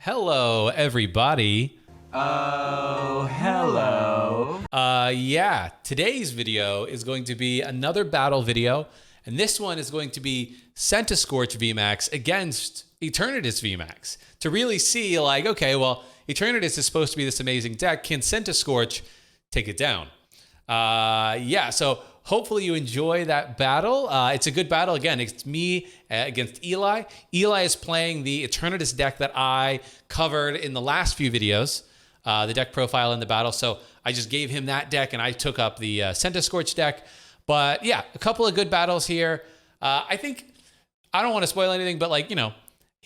Hello, everybody. Oh, hello. Yeah, today's video is going to be another battle video, and this one is going to be Centiskorch VMax against Eternatus VMax to really see, like, okay, well, Eternatus is supposed to be this amazing deck. Can Centiskorch take it down? Yeah, so hopefully you enjoy that battle. It's a good battle. Again, it's me against Eli. Eli is playing the Eternatus deck that I covered in the last few videos, the deck profile in the battle. So I just gave him that deck and I took up the Centiskorch deck. But yeah, a couple of good battles here. I think, I don't want to spoil anything, but like, you know,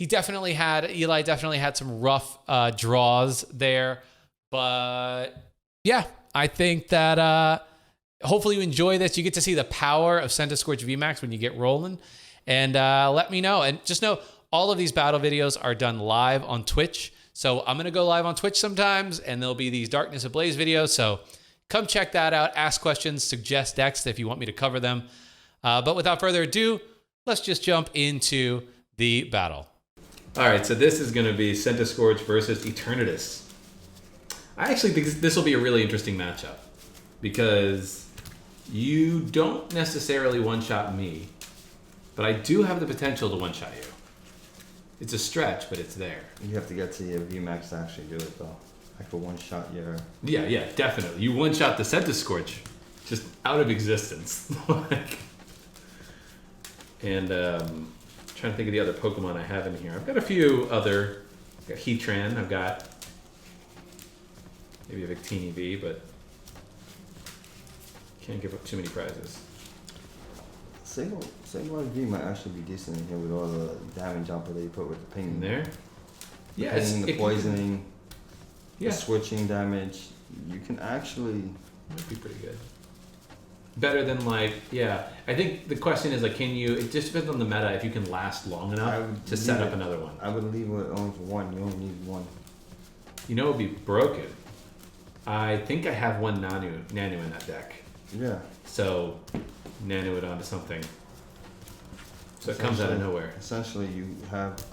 Eli definitely had some rough draws there. But yeah, I think that hopefully you enjoy this. You get to see the power of Centiskorch VMax when you get rolling. And let me know. And just know, all of these battle videos are done live on Twitch. So I'm going to go live on Twitch sometimes, and there'll be these Darkness Ablaze videos. So come check that out. Ask questions, suggest decks if you want me to cover them. But without further ado, let's just jump into the battle. All right, so this is going to be Centiskorch versus Eternatus. I actually think this will be a really interesting matchup because you don't necessarily one-shot me, but I do have the potential to one-shot you. It's a stretch, but it's there. You have to get to your VMax to actually do it, though. I could one-shot your... Yeah, definitely. You one-shot the Centiskorch just out of existence. And trying to think of the other Pokemon I have in here. I've got a few other... I've got Heatran. I've got maybe a Victini V, but can't give up too many prizes. Single V might actually be decent in here with all the damage jumper that you put with the ping. In there? Yeah, the poisoning, yeah, the switching damage. You can actually... Might be pretty good. Better than like, yeah. I think the question is like, can you, it just depends on the meta, if you can last long enough to set up another one. I would leave it only for one. You only need one. You know it would be broken. I think I have one Nanu in that deck. Yeah. So, Nano it onto something. So it comes out of nowhere. Essentially, you have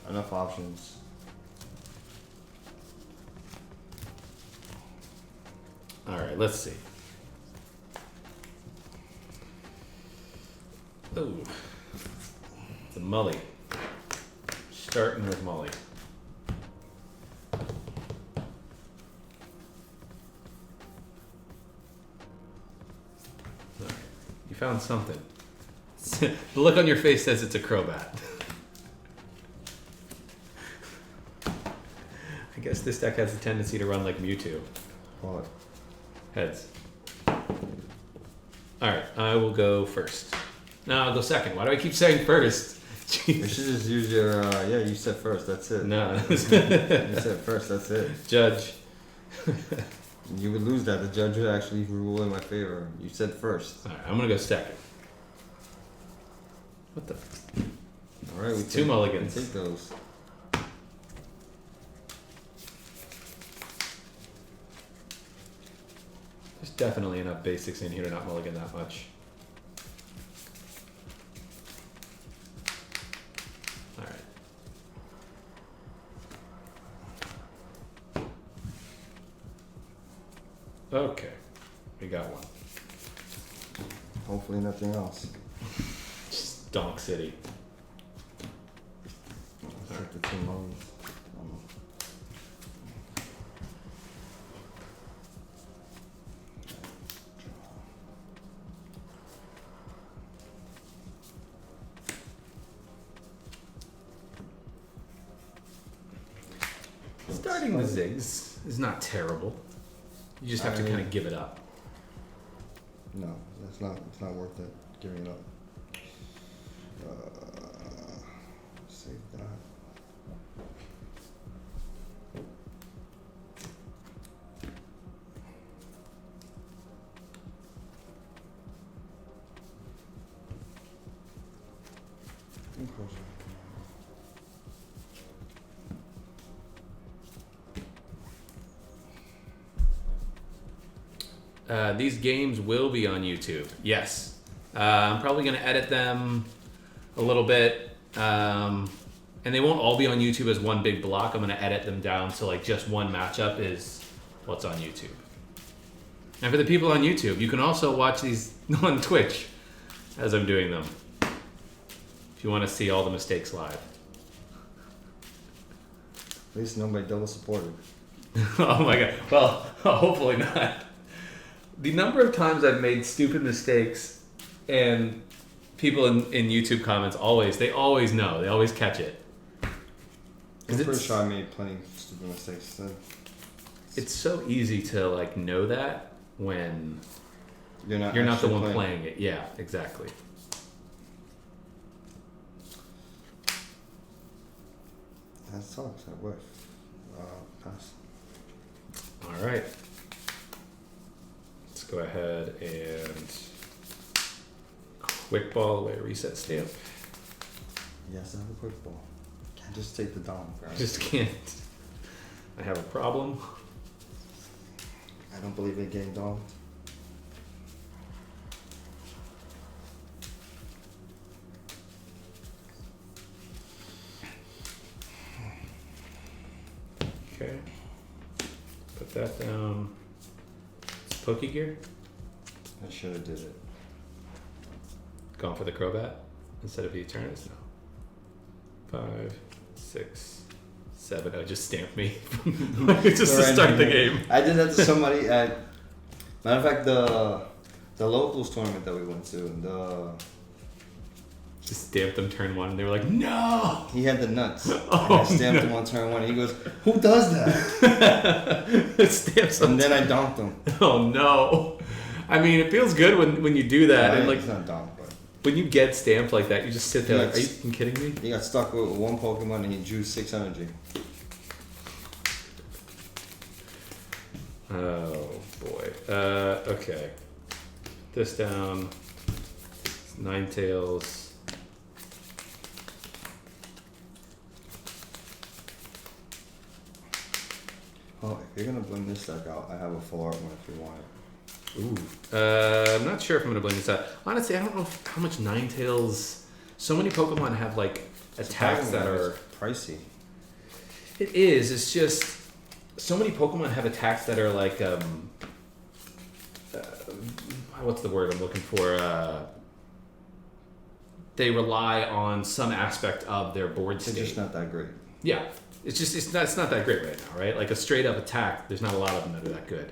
enough options. Alright, let's see. Ooh. It's a Mully. Starting with Mully. You found something. The look on your face says it's a Crobat. I guess this deck has a tendency to run like Mewtwo. What? Heads. Alright, I will go first. No, I'll go second. Why do I keep saying first? You should just use your, yeah, you said first, that's it. No. You said first, that's it. Judge. You would lose that. The judge would actually rule in my favor. You said first. Alright, I'm gonna go second. What the? Alright, we two mulligans. We take those. There's definitely enough basics in here to not mulligan that much. Alright. Okay, we got one. Hopefully nothing else. Just Donk City. Let's take the two mullies. Starting with Ziggs is not terrible. You just have to kind of give it up. No, it's not worth it giving it up. Save that. These games will be on YouTube. Yes. I'm probably going to edit them a little bit. And they won't all be on YouTube as one big block. I'm going to edit them down so like just one matchup is what's on YouTube. And for the people on YouTube, you can also watch these on Twitch as I'm doing them. If you want to see all the mistakes live. At least nobody double supported. Oh my god. Well, hopefully not. The number of times I've made stupid mistakes and people in YouTube comments they always know. They always catch it. I'm pretty sure I made plenty of stupid mistakes. So. It's so easy to like know that when you're not the one playing it. Yeah, exactly. That sucks. I wish. Pass. All right. Let's go ahead and quick ball away reset stamp. Yes, I have a quick ball. Can't just take the dom. Just can't. I have a problem. I don't believe in getting domed. Okay. Put that down. It's Poke Gear. I should have did it. Gone for the Crobat instead of the Eternatus? No. 5, 6, 7. Oh, just stamp me. Just to start the game. I did that to somebody at. Matter of fact, the locals tournament that we went to. Just stamped them turn 1 and they were like, no! He had the nuts. Oh, and I stamped him on turn 1. He goes, who does that? Stamps and then I donked him. Oh no. I mean, it feels good when you do that. Yeah, and like, it's not donked, but when you get stamped like that, you just sit there like, are you fucking kidding me? he got stuck with one Pokemon and he drew 6 energy. Oh boy. Okay. This down. Ninetales. Oh, if you're gonna blend this deck out, I have a full art one if you want it. Ooh. I'm not sure if I'm gonna blame this out. Honestly, I don't know how much Ninetales. So many Pokemon have like attacks that are pricey. It is. It's just so many Pokemon have attacks that are like what's the word I'm looking for? They rely on some aspect of their board state. It's just not that great. Yeah. It's not that great right now, right? Like a straight up attack, there's not a lot of them that are that good.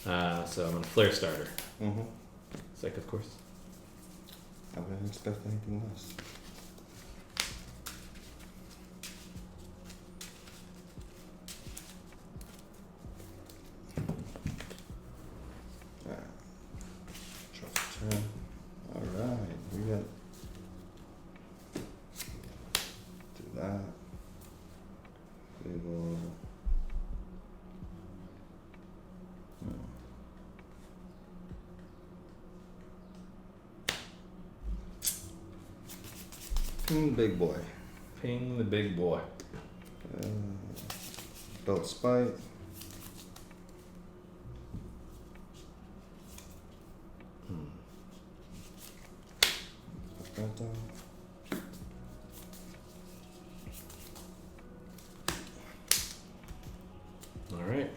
So I'm gonna Flare Starter. Mm-hmm. Psych, of course. I wouldn't expect anything less. Alright. Shuffle turn. Alright, we got. Do that. We will. Ping big boy. Ping the big boy. Belt spite. Put that down. All right.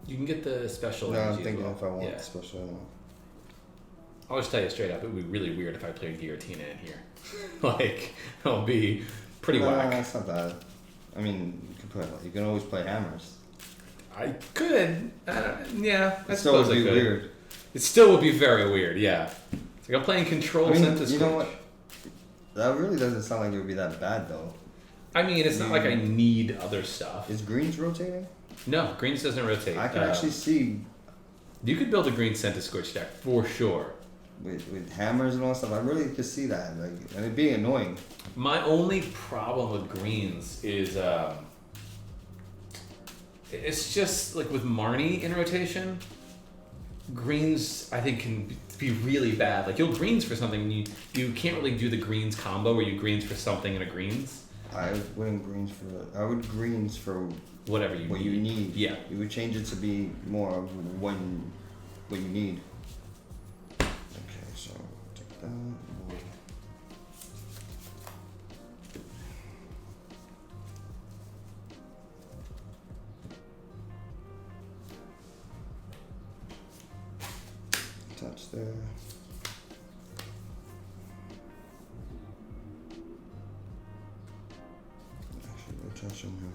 You can get the special No, I'm energy as thinking well. if I want Yeah. the special one. I'll just tell you straight up, it would be really weird if I played Giratina in here. Like, it'll be pretty whack. That's not bad. I mean, you can always play hammers. I could. Yeah, I It still would suppose I be could. weird. It still would be very weird, yeah. It's like I'm playing Control I mean, Centiskorch. you know what? That really doesn't sound like it would be that bad though. I mean, it's not like I need other stuff. Is greens rotating? No, greens doesn't rotate. I can actually see You could build a green Centiskorch deck for sure. with hammers and all that stuff. I really could see that, like, and it being annoying. My only problem with greens is it's just like with Marnie in rotation. Greens, I think, can be really bad. Like you'll greens for something, and you can't really do the greens combo where you greens for something and a greens. I wouldn't greens for. I would greens for Whatever you what need. you need. Yeah. You would change it to be more of what you need. Okay, so take that. Touch there. Actually, we'll touch on him.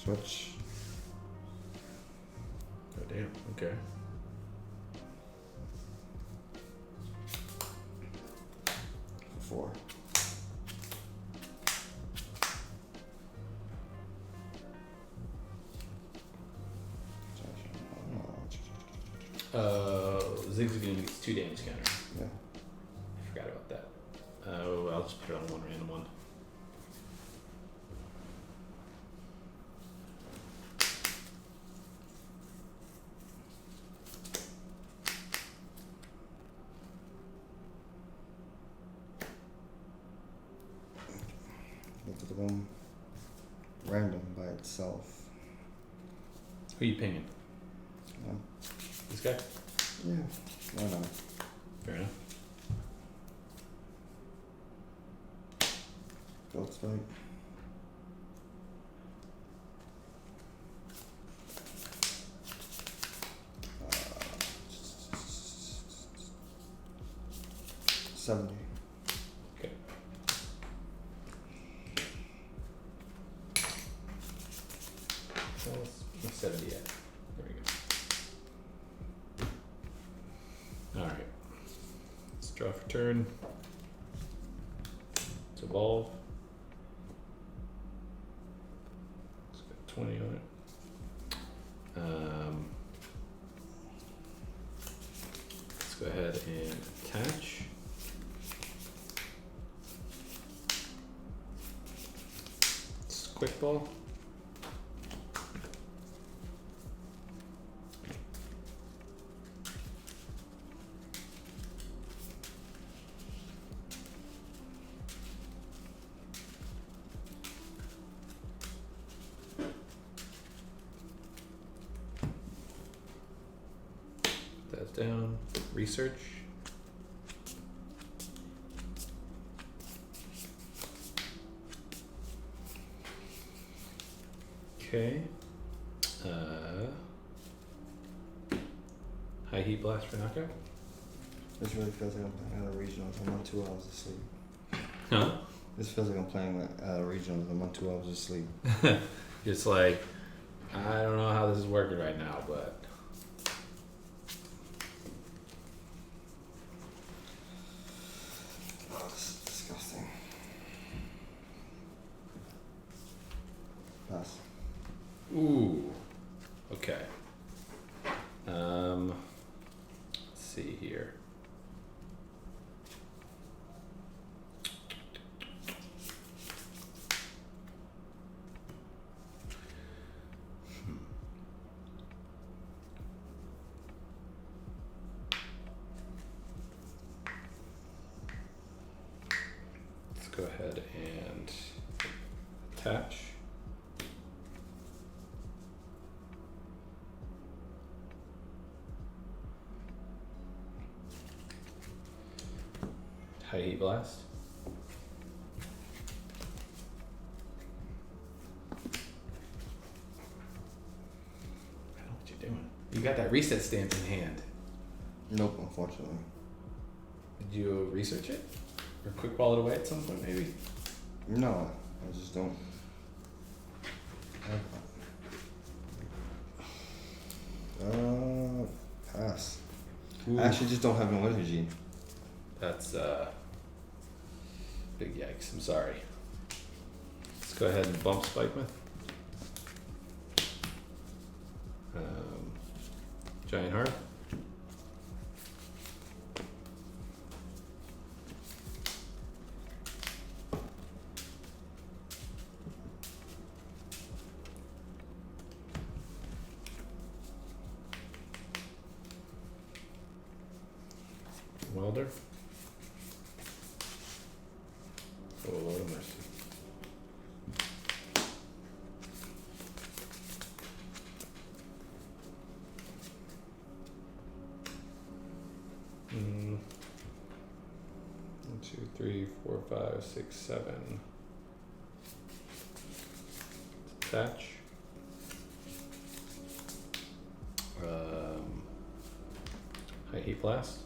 Switch. Oh damn. Okay. For 4. Zig's gonna use 2 damage counter. Yeah. I forgot about that. Oh, I'll just put it on one random one. Look at the one random by itself. Who are you pinging? Yeah. This guy? Yeah. Why not? Fair enough. Goats fight. Uh, 70. Okay. So let's 70 yet. There we go. Alright. Let's draw for turn. Let's evolve. Let's get 20 on it. Let's go ahead and attach. It's quick ball. That down. Research. Okay. High heat blast for knockout. This really feels like I'm playing at a regionals. I'm on 2 hours of sleep. Huh? This feels like I'm playing at a regionals. I'm on 2 hours of sleep. Just like, I don't know how this is working right now, but Oh, this is disgusting. Pass. ooh. Okay. Let's see here. Let's go ahead and attach. High heat blast. I know what you're doing. You got that reset stamp in hand. Nope, unfortunately. Did you research it? Or quick ball it away at some point, maybe? No, I just don't. Pass. Ooh. I actually just don't have no energy. That's big yikes. I'm sorry. Let's go ahead and bump Spikeman. Giant Heart. Welder. cylinder. Oh, Lord of mercy. Mm. 1, 2, 3, 4, 5, 6, 7. Attach. High heat blast.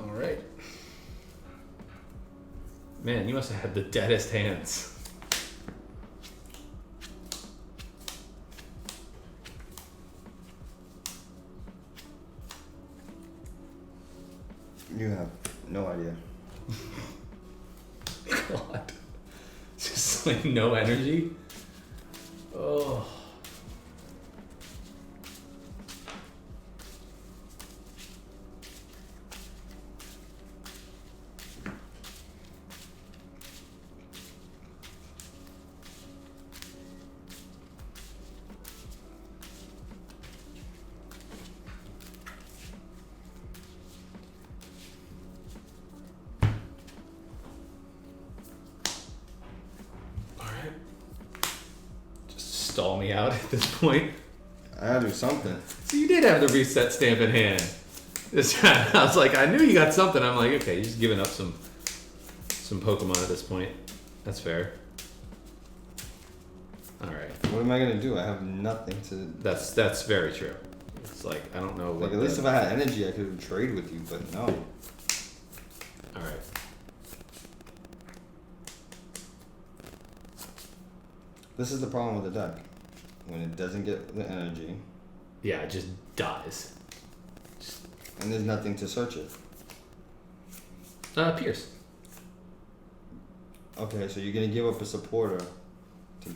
All right. Man, you must have had the deadest hands. You have no idea. God. Just like no energy. Oh. Stall me out at this point. I gotta do something. So you did have the reset stamp in hand. This time, I was like, I knew you got something. I'm like, okay, you're just giving up some Pokemon at this point. That's fair. All right. What am I gonna do? I have nothing to. That's very true. It's like I don't know what. Like at least if I had energy, I could trade with you, but no. All right. This is the problem with the deck. When it doesn't get the energy, Yeah, it just dies. and there's nothing to search it. Pierce. Okay, so you're gonna give up a supporter to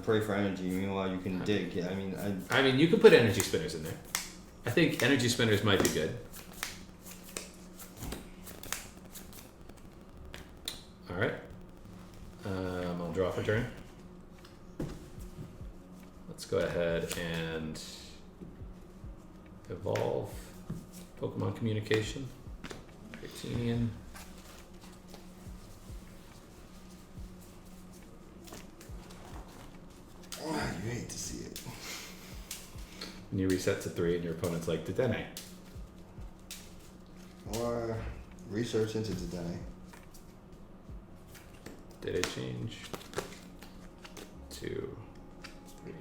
pray for energy. Meanwhile, you can dig. Yeah, I mean, you could put energy spinners in there. I think energy spinners might be good. All right. I'll draw for turn. Let's go ahead and evolve Pokemon Communication. Titanian. Oh, you hate to see it. And you reset to 3 and your opponent's like, Dedenne. Or research into Dedenne. Did it change? 2, 3,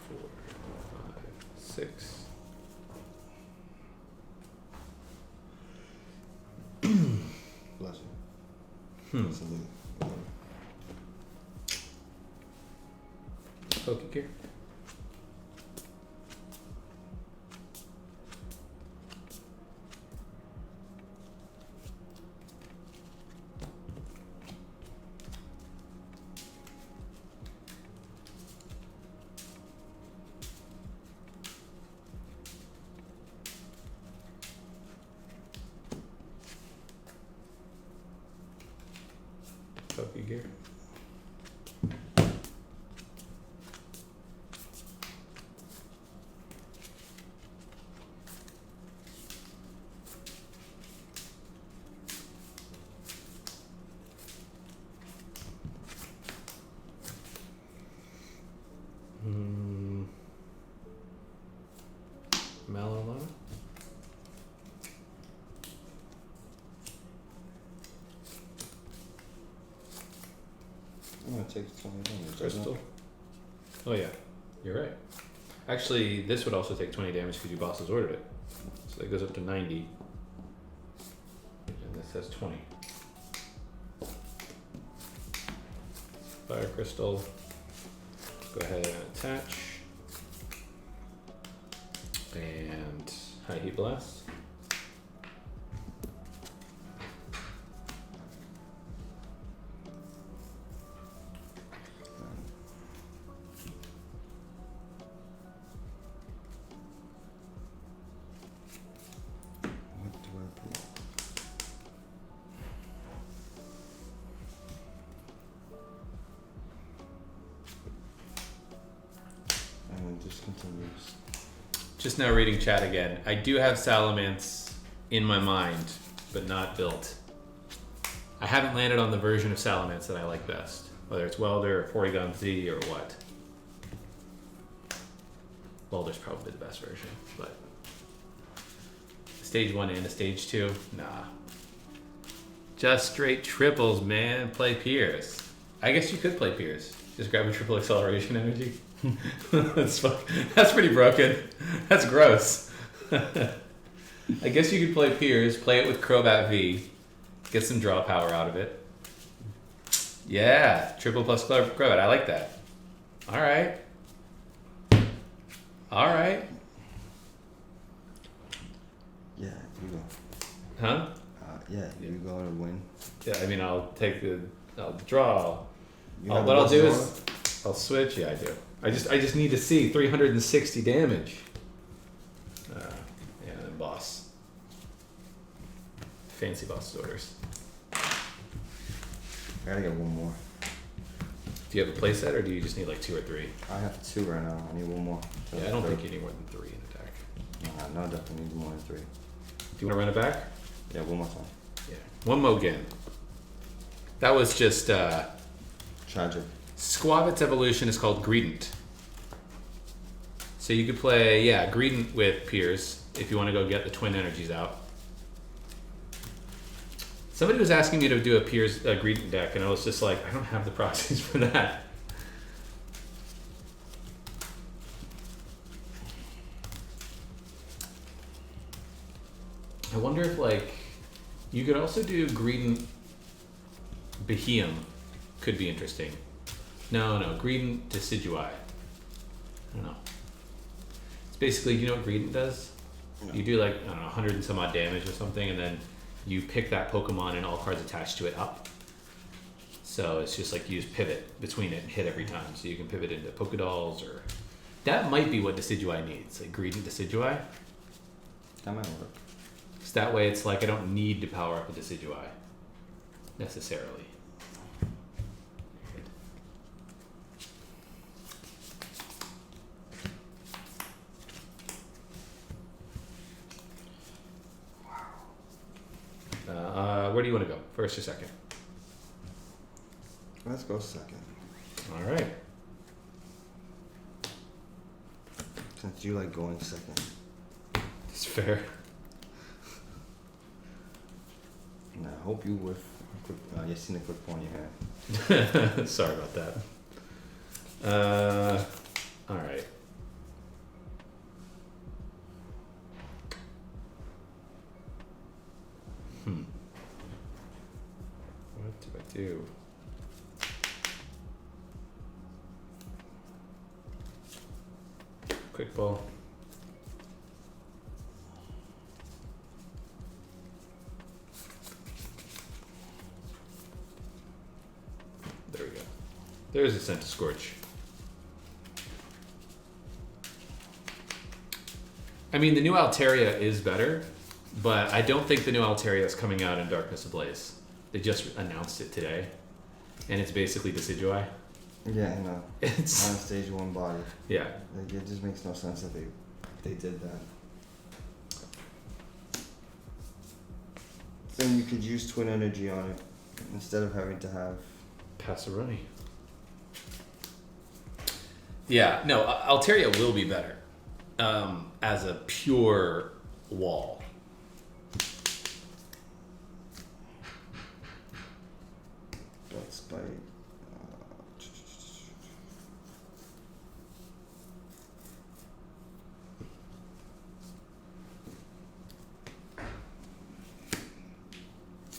4, 5, 6. Bless you. Salute. Pokegear. Pokegear. Malala. I'm gonna take 20 damage. Crystal. Oh yeah, you're right. Actually, this would also take 20 damage because you bosses ordered it. So it goes up to 90. And this has 20. Fire Crystal. Go ahead and attach. And High Heat Blast. What do I put? Continues. Just now reading chat again. I do have Salamence in my mind, but not built. I haven't landed on the version of Salamence that I like best. Whether it's Welder or Porygon Z or what. Welder's probably the best version, but stage 1 and a stage 2? Nah. Just straight triples, man. Play Piers. I guess you could play Piers. Just grab a triple acceleration energy. That's pretty broken. That's gross. I guess you could play Piers, play it with Crobat V, get some draw power out of it. Yeah, triple plus Crobat. I like that. All right. All right. Yeah, you go. Huh? Yeah, you go to win. Yeah, I mean, I'll draw. You have What I'll do Barcelona? is I'll switch. Yeah, I do. I just need to see 360 damage. Yeah, and then boss. Fancy boss orders. I gotta get one more. Do you have a playset, or do you just need like 2 or 3? I have 2 right now. I need one more. Yeah, I don't think you need more than 3 in attack. No, definitely need more than 3. Do you want to run it back? Yeah, one more time. Yeah. One more again. That was just Tragic. Squavit's evolution is called Greedent. So you could play, yeah, Greedent with Piers if you want to go get the twin energies out. Somebody was asking me to do a Piers Greedent deck, and I was just like, I don't have the proxies for that. I wonder if, like, you could also do Greedent Beheum. Could be interesting. No, Greedent Decidueye. I don't know. It's basically, you know what Greedent does? No. You do like, I don't know, 100 and some odd damage or something, and then you pick that Pokemon and all cards attached to it up. So it's just like you just pivot between it and hit every time. So you can pivot into Pokedolls or... That might be what Decidueye needs, like Greedent Decidueye. That might work. So that way it's like I don't need to power up a Decidueye necessarily. Where do you want to go? First or second? Let's go second. All right. Since you like going second. It's fair. And I hope you with you seen a quick pawn you had. Sorry about that. All right. What do I do? Quick ball. There we go. There's a Centiskorch. I mean, the new Altaria is better, but I don't think the new Altaria is coming out in Darkness Ablaze. They just announced it today, and it's basically Decidueye. Yeah, I know. It's On a stage 1 body. yeah. Like, it just makes no sense that they did that. Then you could use twin energy on it instead of having to have. Passaroni. Yeah, no, Altaria will be better as a pure wall. That's by.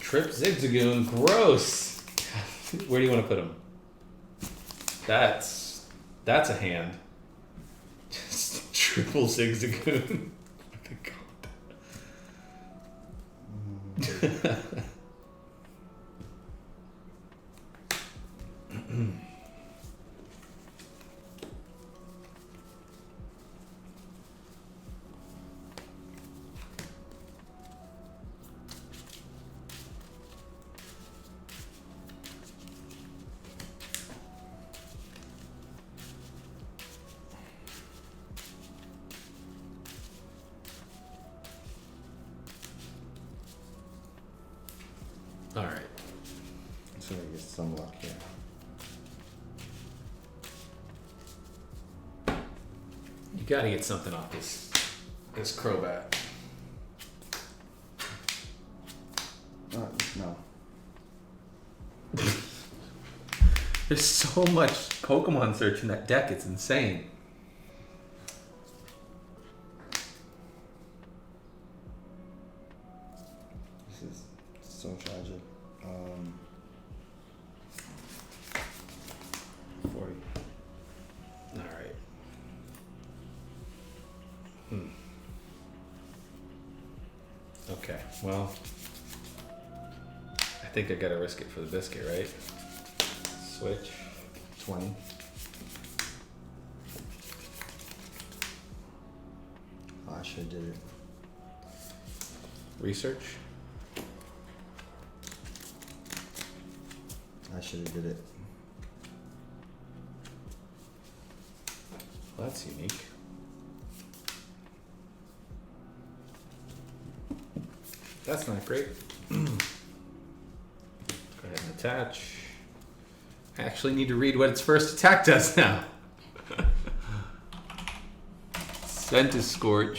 Trip Zigzagoon, gross. Where do you want to put him? That's a hand. Just triple Zigzagoon. God. see if I get some luck here. You gotta get something off this Crobat. No. There's so much Pokemon search in that deck, it's insane. This is so tragic. 40. Alright. Okay, well, I think I gotta risk it for the biscuit, right? Switch. 20. Oh, I should have did it. Research. I should have did it. Well, that's unique. That's not great. Go ahead and attach. I actually need to read what its first attack does now. Centiskorch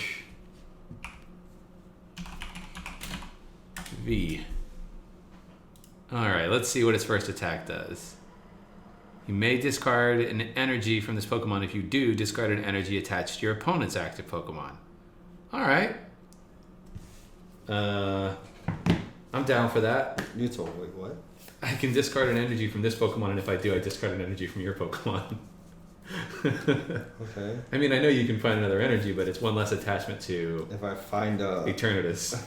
V. Alright, let's see what its first attack does. You may discard an energy from this Pokemon. If you do, discard an energy attached to your opponent's active Pokemon. Alright. I'm down for that. You told me, what? I can discard an energy from this Pokemon, and if I do, I discard an energy from your Pokemon. Okay. I mean, I know you can find another energy, but it's one less attachment to If I find a... Eternatus.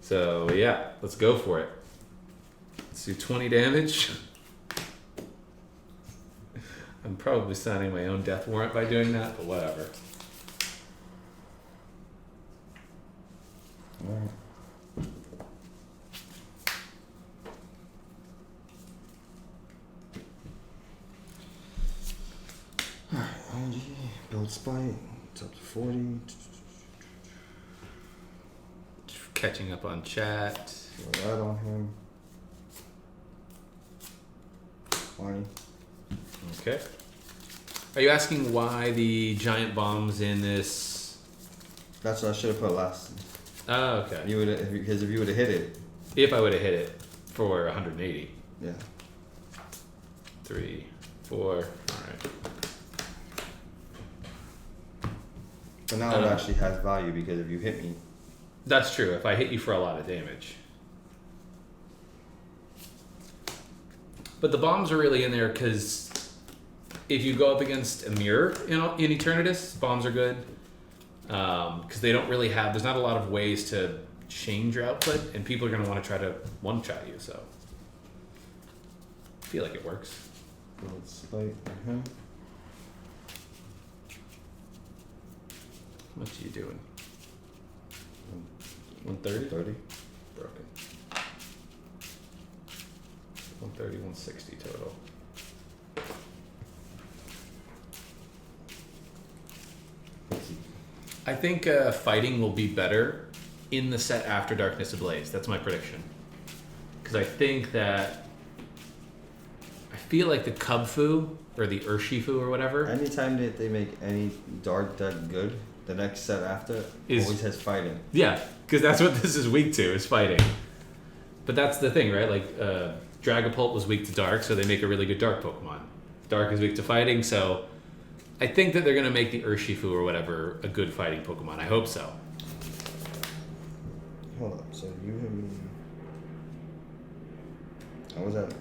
So, yeah, let's go for it. Let's do 20 damage. I'm probably signing my own death warrant by doing that, but whatever. Alright. Alright, energy, build spike, it's up to 40. Catching up on chat. Throw that on him. 20. Okay. Are you asking why the giant bomb's in this? That's what I should have put last. Oh, okay. You would, because if you would have hit it. If I would have hit it for 180. Yeah. 3, 4. All right. But now it actually has value because if you hit me. That's true. If I hit you for a lot of damage. But the bombs are really in there because if you go up against a mirror in Eternatus, bombs are good. Because they don't really have, there's not a lot of ways to change your output, and people are going to want to try to one-shot you, so. I feel like it works. Build spike on him. How much are you doing? 130? 30. Broken. 130, 160 total. I think fighting will be better in the set after Darkness Ablaze. That's my prediction. Because I think that... I feel like the Cubfu, or the Urshifu or whatever... Anytime that they make any dark deck good, the next set after always has fighting. Yeah, because that's what this is weak to, is fighting. But that's the thing, right? Like, Dragapult was weak to Dark, so they make a really good Dark Pokemon. Dark is weak to fighting, so... I think that they're going to make the Urshifu or whatever a good fighting Pokemon. I hope so. Hold up, so you hit me. How was that?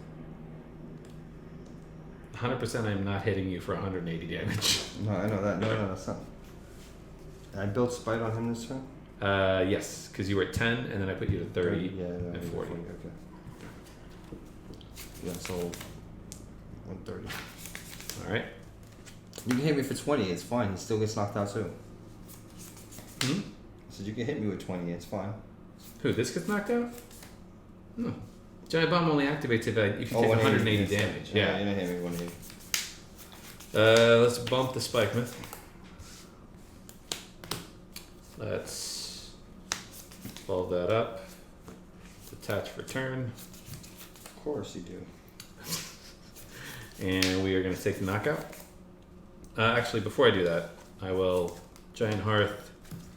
100% I'm not hitting you for 180 damage. No, I know that. No, that's not. I built spite on him this turn? Yes, because you were at 10, and then I put you to 30 Yeah, and 40. Okay. Yeah, so 130. All right. You can hit me for 20, it's fine. He still gets knocked out too. Hmm? So you can hit me with 20, it's fine. Who, this gets knocked out? No. Giant Bomb only activates if you take 180 damage. Yeah. You're gonna hit me 180. Let's bump the Spikeman. Let's fold that up. Attach for turn. Of course you do. And we are going to take the knockout. Actually, before I do that, I will Giant Hearth,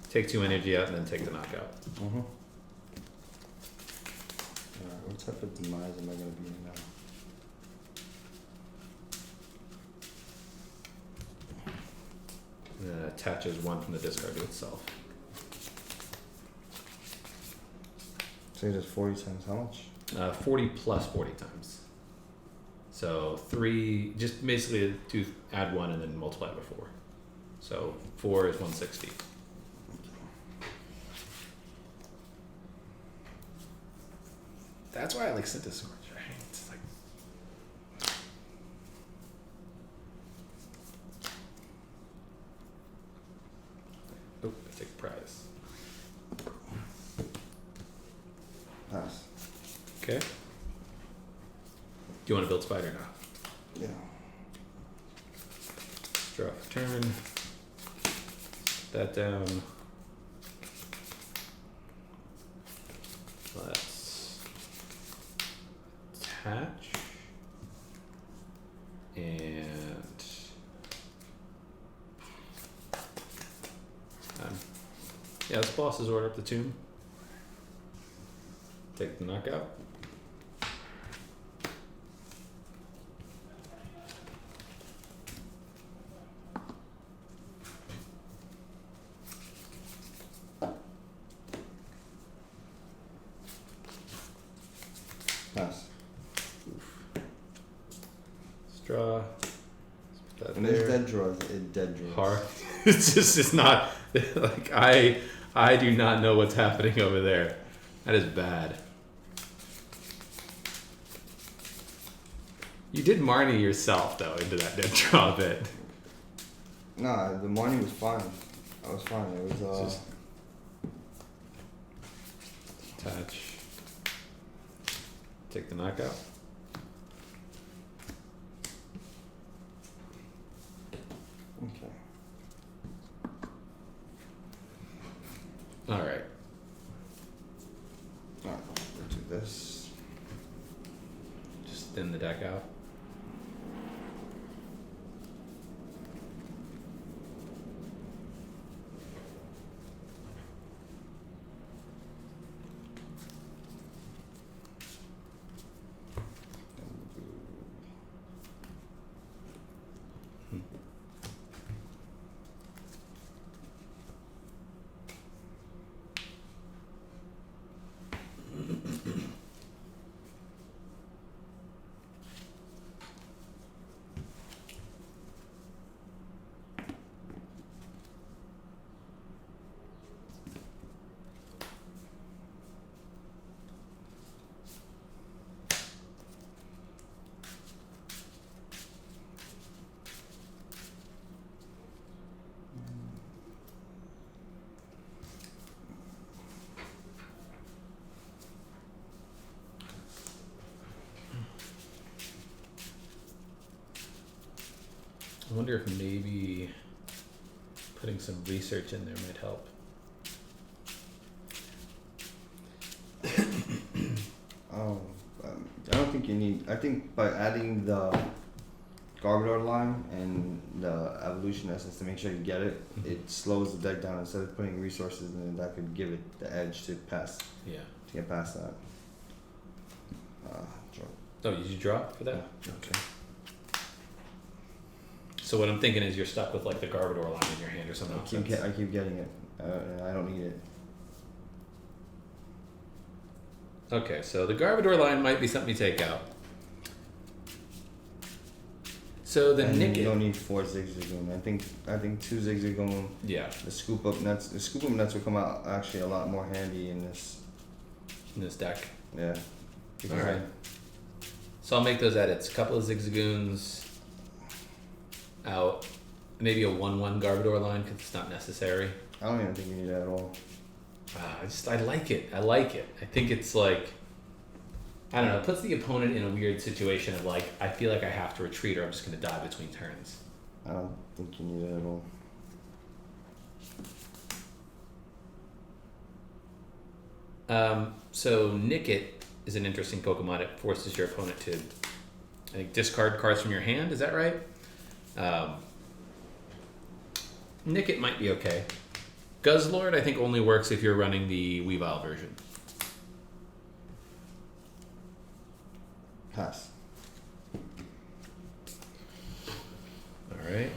take 2 energy out, and then take the knockout. Mm-hmm. Alright, what type of demise am I going to be in now? And then it attaches 1 from the discard to itself. Say that's 40 times how much? 40 plus 40 times. So 3, just basically to add 1 and then multiply by 4. So 4 is 160. That's why I like Centiskorch, right? It's like... Oh, I take a prize. Pass. Okay. Do you want to build Spider now? Yeah. Draw for turn. That down. Let's attach. And yeah, this boss's order up the tomb. Take the knockout. Pass. Straw. Let's put that And there. it's dead draws. It's dead draws. Hearth. It's not like I do not know what's happening over there. That is bad. You did Marnie yourself though into that dead draw bit. Nah, the morning was fine. I was fine. It was Just attach. Take the knockout. okay. All right. Alright, we'll do this. Just thin the deck out. I wonder if maybe putting some research in there might help. I don't think you need. I think by adding the Garbodor line and the evolution essence to make sure you get it, it slows the deck down instead of putting resources in it that could give it the edge to pass. Yeah. To get past that. Draw. Oh, did you draw for that? Okay. So what I'm thinking is you're stuck with like the Garbodor line in your hand or something. I keep getting it. And I don't need it. Okay, so the Garbodor line might be something you take out. So the And Nick. you don't need 4 Zigzagoon. I think 2 Zigzagoon. Yeah. The scoop up nuts. The scoop up nuts will come out actually a lot more handy in this. In this deck. Yeah. All right. So I'll make those edits. A couple of Zigzagoons out. Maybe a 1/1 Garbodor line because it's not necessary. I don't even think you need that at all. I like it. I like it. I think it's like, I don't know, it puts the opponent in a weird situation of like, I feel like I have to retreat or I'm just going to die between turns. I don't think you need it at all. So Nick it is an interesting Pokemon. It forces your opponent to, I think, discard cards from your hand. Is that right? Nickit might be okay. Guzzlord, I think, only works if you're running the Weavile version. Pass. All right.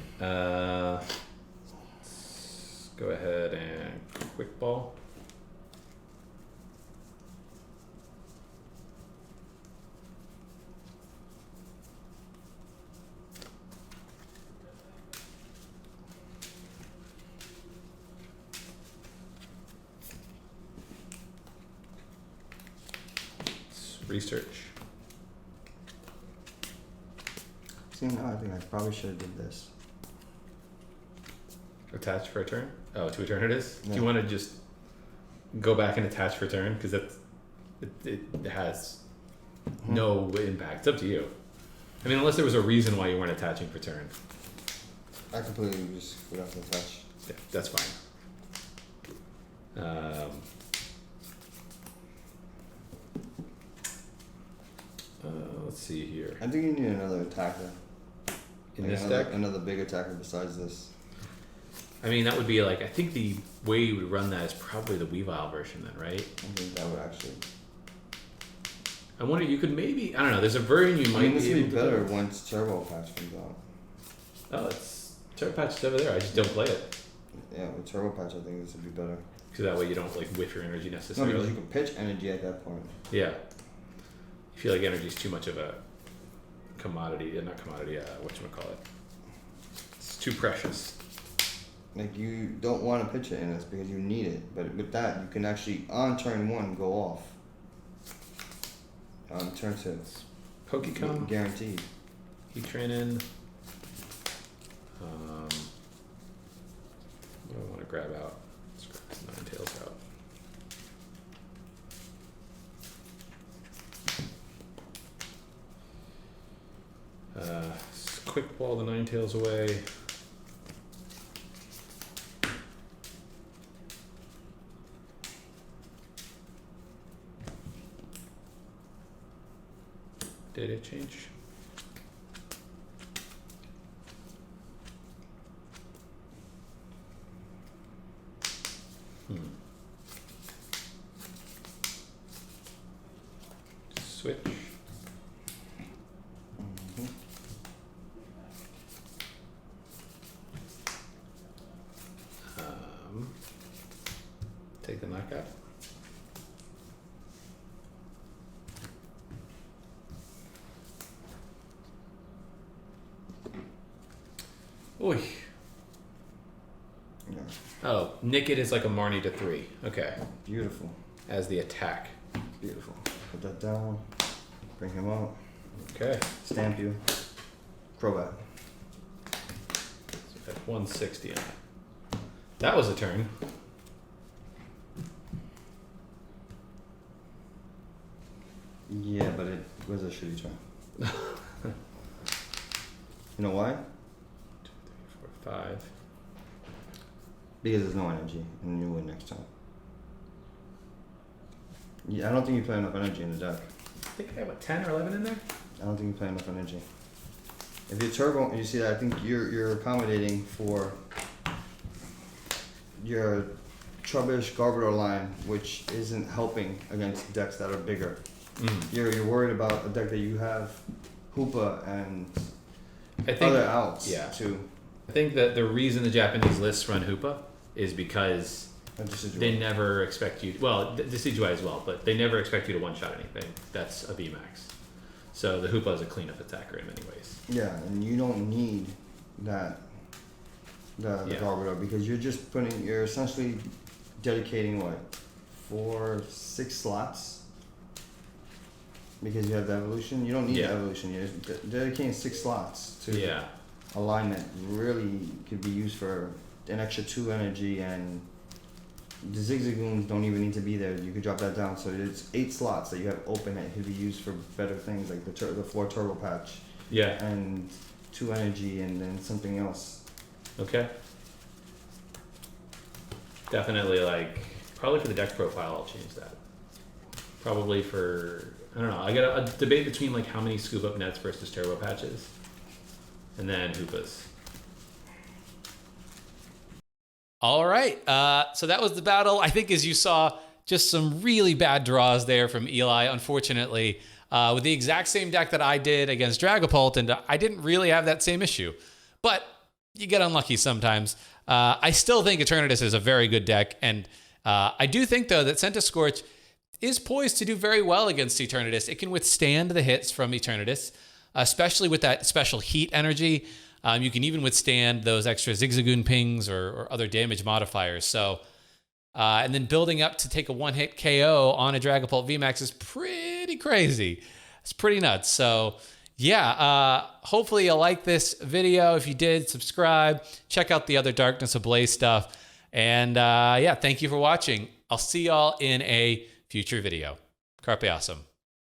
Let's go ahead and quick ball. Research. See, no, I think I probably should have did this. Attach for a turn? Oh, to Eternatus? Yeah. Do you want to just go back and attach for a turn? Because it has no impact. It's up to you. I mean, unless there was a reason why you weren't attaching for turn. I completely just forgot to attach. Yeah, that's fine. Let's see here. I think you need another attacker. In Like this another, deck? another big attacker besides this. I mean, that would be like, I think the way you would run that is probably the Weavile version then, right? I think that would actually. I wonder, you could maybe, I don't know, there's a version you I might mean, this be would able be to better do. once Turbo Patch comes out. Oh, it's Turbo Patch is over there. I just don't play it. Yeah, with Turbo Patch, I think this would be better. Because that way you don't like whiff your energy No, necessarily. because you can pitch energy at that point. Yeah. You feel like energy is too much of a commodity, not commodity, whatchamacallit. It's too precious. Like, you don't want to pitch it in this because you need it. But with that, you can actually, on turn 1, go off. On turn 2. Pokecom, Guaranteed. Heatran. What do I want to grab out? Let's grab this Ninetales out. Quick ball the Ninetales away. Did it change? Switch. Take the knockout. Oy. Yeah. Oh, Nickit is like a Marnie to 3. Okay. Beautiful. As the attack. Beautiful. Put that down. Bring him out. Okay. Stamp you. Crobat. So at 160 on it. That was a turn. Yeah, but it was a shitty turn. You know why? 2, 3, 4, 5. Because there's no energy, and you win next time. Yeah, I don't think you play enough energy in the deck. I think I have, what, 10 or 11 in there? I don't think you play enough energy. If you're turbo, you see that, I think you're accommodating for your Trubbish Garbodor line, which isn't helping against decks that are bigger. You're worried about a deck that you have Hoopa and I think, other outs yeah. too. I think that the reason the Japanese lists run Hoopa is because they never expect you, well, Decidueye as well, but they never expect you to one-shot anything. That's a VMax. So the Hoopa is a cleanup attacker in many ways. Yeah, and you don't need that, the Garbodor, because you're essentially dedicating what, 4-6 slots? Because you have the evolution. You don't need the evolution. You're dedicating 6 slots to a line that really could be used for an extra 2 energy, and the Zigzagoons don't even need to be there. You could drop that down. So it's 8 slots that you have open that could be used for better things, like the 4 Turbo Patch. Yeah. And 2 energy, and then something else. Okay. Definitely, like, probably for the deck profile, I'll change that. Probably for, I don't know, I got a debate between like how many scoop up nets versus turbo patches. And then Hoopas. All right, so that was the battle. I think as you saw, just some really bad draws there from Eli, unfortunately, with the exact same deck that I did against Dragapult, and I didn't really have that same issue. But you get unlucky sometimes. I still think Eternatus is a very good deck, and I do think, though, that Centiskorch is poised to do very well against Eternatus. It can withstand the hits from Eternatus, especially with that special heat energy. You can even withstand those extra Zigzagoon pings or other damage modifiers. So, and then building up to take a one-hit KO on a Dragapult VMax is pretty crazy. It's pretty nuts. So, yeah, hopefully you like this video. If you did, subscribe. Check out the other Darkness Ablaze stuff. And yeah, thank you for watching. I'll see y'all in a future video. Carpe awesome.